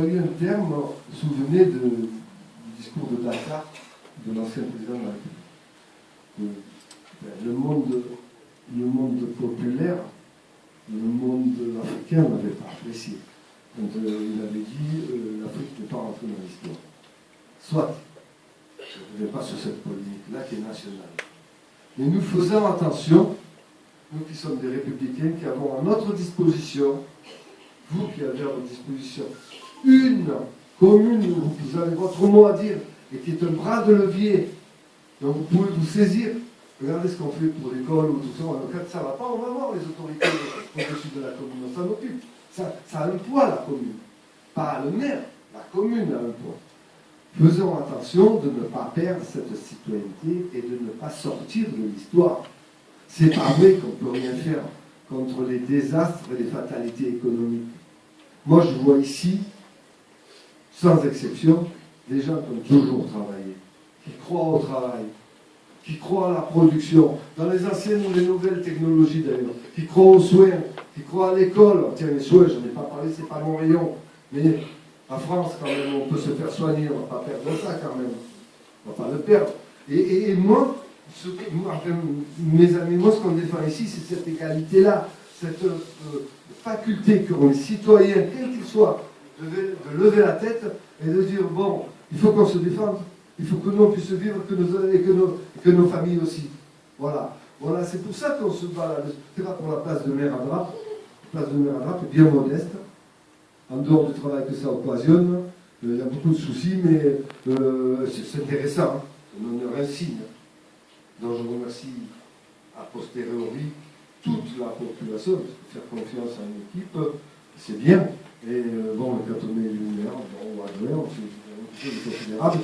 Il y a eu un terme, vous vous souvenez du discours de Dakar, de l'ancien président de la République. Le monde populaire, le monde africain n'avait pas apprécié. Quand il avait dit l'Afrique n'est pas rentrée dans l'histoire. Soit, je ne vais pas sur cette polémique-là qui est nationale. Mais nous faisons attention, nous qui sommes des républicains, qui avons à notre disposition, vous qui avez à votre disposition, une commune où vous avez votre mot à dire et qui est un bras de levier dont vous pouvez vous saisir. Regardez ce qu'on fait pour l'école ou tout ça. Quand ça ne va pas, on va voir les autorités au-dessus de la commune. On s'en occupe. Ça a un poids, la commune. Pas le maire, la commune a un poids. Faisons attention de ne pas perdre cette citoyenneté et de ne pas sortir de l'histoire. C'est pas vrai qu'on ne peut rien faire contre les désastres et les fatalités économiques. Moi, je vois ici, sans exception, des gens qui ont toujours travaillé, qui croient au travail, qui croient à la production, dans les anciennes ou les nouvelles technologies d'ailleurs, qui croient aux soins, qui croient à l'école. Tiens, les soins, je n'en ai pas parlé, c'est pas mon rayon, mais en France, quand même, on peut se faire soigner, on ne va pas perdre ça quand même. On ne va pas le perdre. Et moi, mes amis, moi, ce qu'on défend ici, c'est cette égalité-là, cette faculté qu'ont les citoyens, quels qu'ils soient, de lever la tête et de dire, bon, il faut qu'on se défende, il faut que nous on puisse vivre, que nos familles aussi. Voilà. Voilà, c'est pour ça qu'on se bat là. C'est pas pour la place de maire à Drape. La place de maire à Drape est bien modeste. En dehors du travail que ça occasionne, il y a beaucoup de soucis, mais c'est intéressant. Hein. On en a un signe. Donc je remercie a posteriori toute la population, faire confiance à une équipe, c'est bien. Et bon, quand on est lunaire, bon, on fait des choses considérables,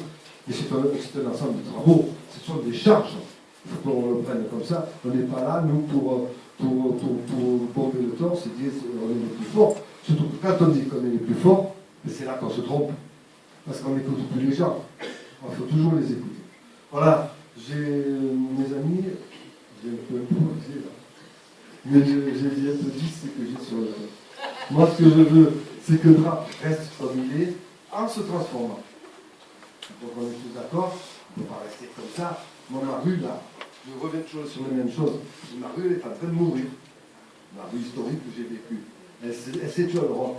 mais c'est un ensemble de travaux, ce sont des charges. Il faut qu'on le prenne comme ça. On n'est pas là, nous, pour bomber le torse et dire on est les plus forts. Surtout que quand on dit qu'on est les plus forts, c'est là qu'on se trompe. Parce qu'on n'écoute plus les gens. Il faut toujours les écouter. Voilà, j'ai mes amis, j'ai un peu improvisé là. Mais j'ai un peu dit ce que j'ai sur le tête. Moi, ce que je veux, c'est que Drape reste comme il est, en se transformant. Donc on est tous d'accord, on ne peut pas rester comme ça. Moi, ma rue, là, je reviens toujours sur la même chose. Ma rue, elle est en train de mourir. Ma rue historique que j'ai vécue. Elle s'étiolera.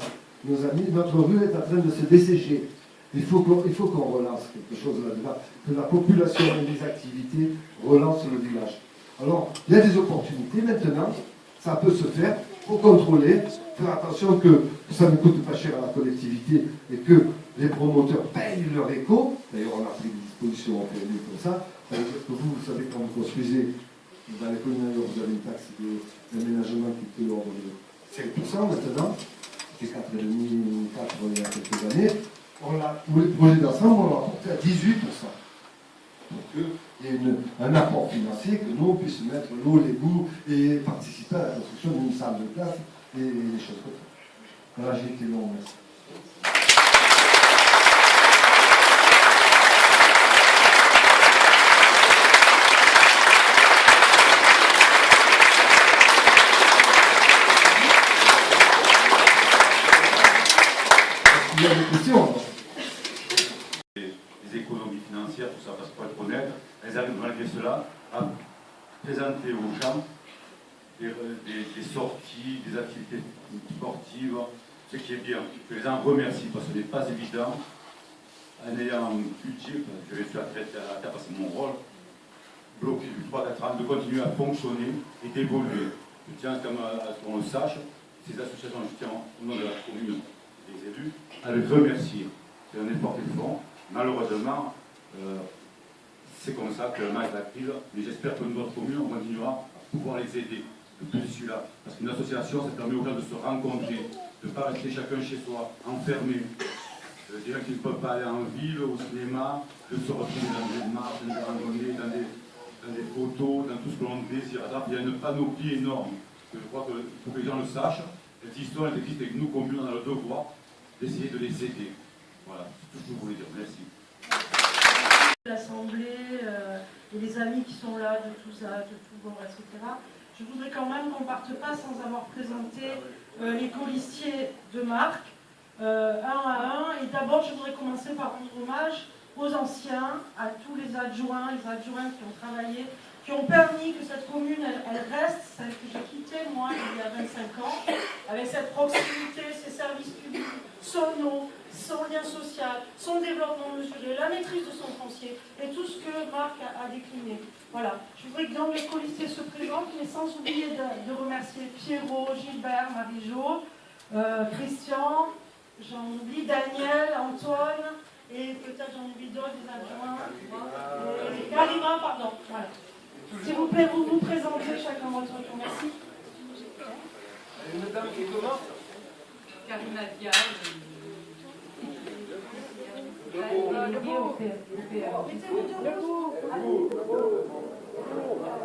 Nos amis, notre rue est en train de se dessécher. Il faut qu'on relance quelque chose là-dedans, que la population et les activités relancent le village. Alors, il y a des opportunités maintenant, ça peut se faire, il faut contrôler, faire attention que ça ne coûte pas cher à la collectivité et que les promoteurs payent leur écho. D'ailleurs, on a pris des dispositions en PMU comme ça. Ça veut dire que vous savez, quand vous construisez dans les communes, vous avez une taxe d'aménagement qui est ordre de 5% maintenant, c'était 4,5, 4 il y a quelques années. Pour les projets d'ensemble, on l'a porté à 18%. Pour qu'il y ait un apport financier, que nous, on puisse mettre l'eau, l'égout et participer à la construction d'une salle de classe et des choses comme ça. Voilà, j'ai été long, merci. Il y a des questions. Les économies financières, tout ça, parce que pour être honnête, elles arrivent malgré cela à présenter aux gens des sorties, des activités sportives, ce qui est bien. Je les en remercie parce que ce n'est pas évident, en ayant un budget, je suis à la terre parce que mon rôle, bloqué depuis 3-4 ans, de continuer à fonctionner et d'évoluer. Je tiens comme à ce qu'on le sache, ces associations, je tiens au nom de la commune, des élus, à les remercier. C'est un effort qu'ils font. Malheureusement, c'est comme ça que le mal est la crise, mais j'espère que notre commune, on continuera à pouvoir les aider depuis celui-là. Parce qu'une association, ça permet aux gens de se rencontrer, de ne pas rester chacun chez soi, enfermé. Des gens qui ne peuvent pas aller en ville, au cinéma, de se retrouver dans des marches, dans des randonnées, dans des photos, dans tout ce que l'on désire. Il y a une panoplie énorme. Je crois qu'il faut que les gens le sachent. Cette histoire, elle existe avec nous, communes, on a le devoir d'essayer de les aider. Voilà, c'est tout ce que je voulais dire. Merci. L'Assemblée et les amis qui sont là de tout ça, de tout bord, etc. Je voudrais quand même qu'on ne parte pas sans avoir présenté les colistiers de Marc, un à un, et d'abord, je voudrais commencer par rendre hommage aux anciens, à tous les adjointes qui ont travaillé, qui ont permis que cette commune, elle reste, celle que j'ai quittée, moi, il y a 25 ans, avec cette proximité, ses services publics, son eau, son lien social, son développement mesuré, la maîtrise de son foncier, et tout ce que Marc a décliné. Voilà. Je voudrais que donc les colistiers se présentent, mais sans oublier de remercier Pierrot, Gilbert, Marie-Jo, Christian, j'en oublie, Daniel, Antoine, et peut-être j'en oublie d'autres, des adjoints, et Karima, pardon. Voilà. S'il vous plaît, vous vous présentez chacun votre tour. Merci. Une dame qui commence. Karima Dial.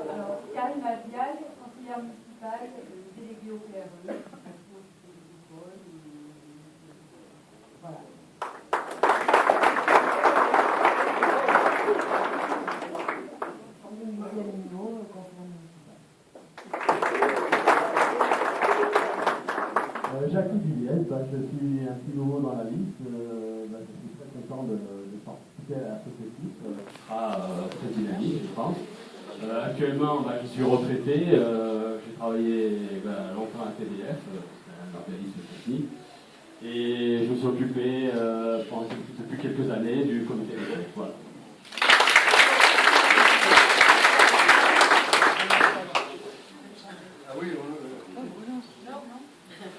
Alors, Karima Dial, conseillère municipale, déléguée au PRE. Voilà. Jacques Villiers, je suis un petit nouveau dans la liste. Je suis très content de participer à l'associatif, qui sera très dynamique, je pense. Actuellement, je suis retraité. J'ai travaillé longtemps à TDF, c'est un organisme technique. Et je me suis occupé depuis quelques années du comité d'échec. Voilà. Ah oui,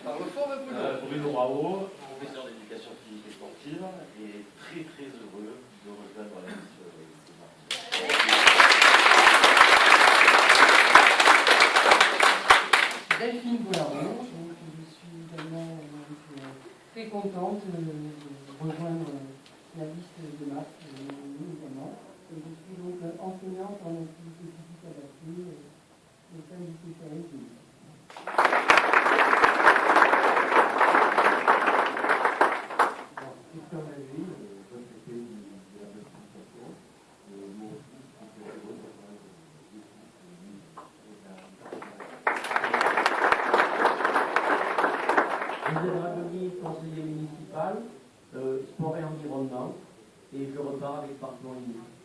parle fort un peu. Bruno Rao, professeur d'éducation physique et sportive, et très très heureux de rejoindre la liste de Martin. Delphine Boularon, je suis également très contente de rejoindre la liste de Marc également. Et je suis donc enseignante en activité physique adaptée au sein du CCAS. Conseiller municipal, sport et environnement, et je repars avec Parlement Unité.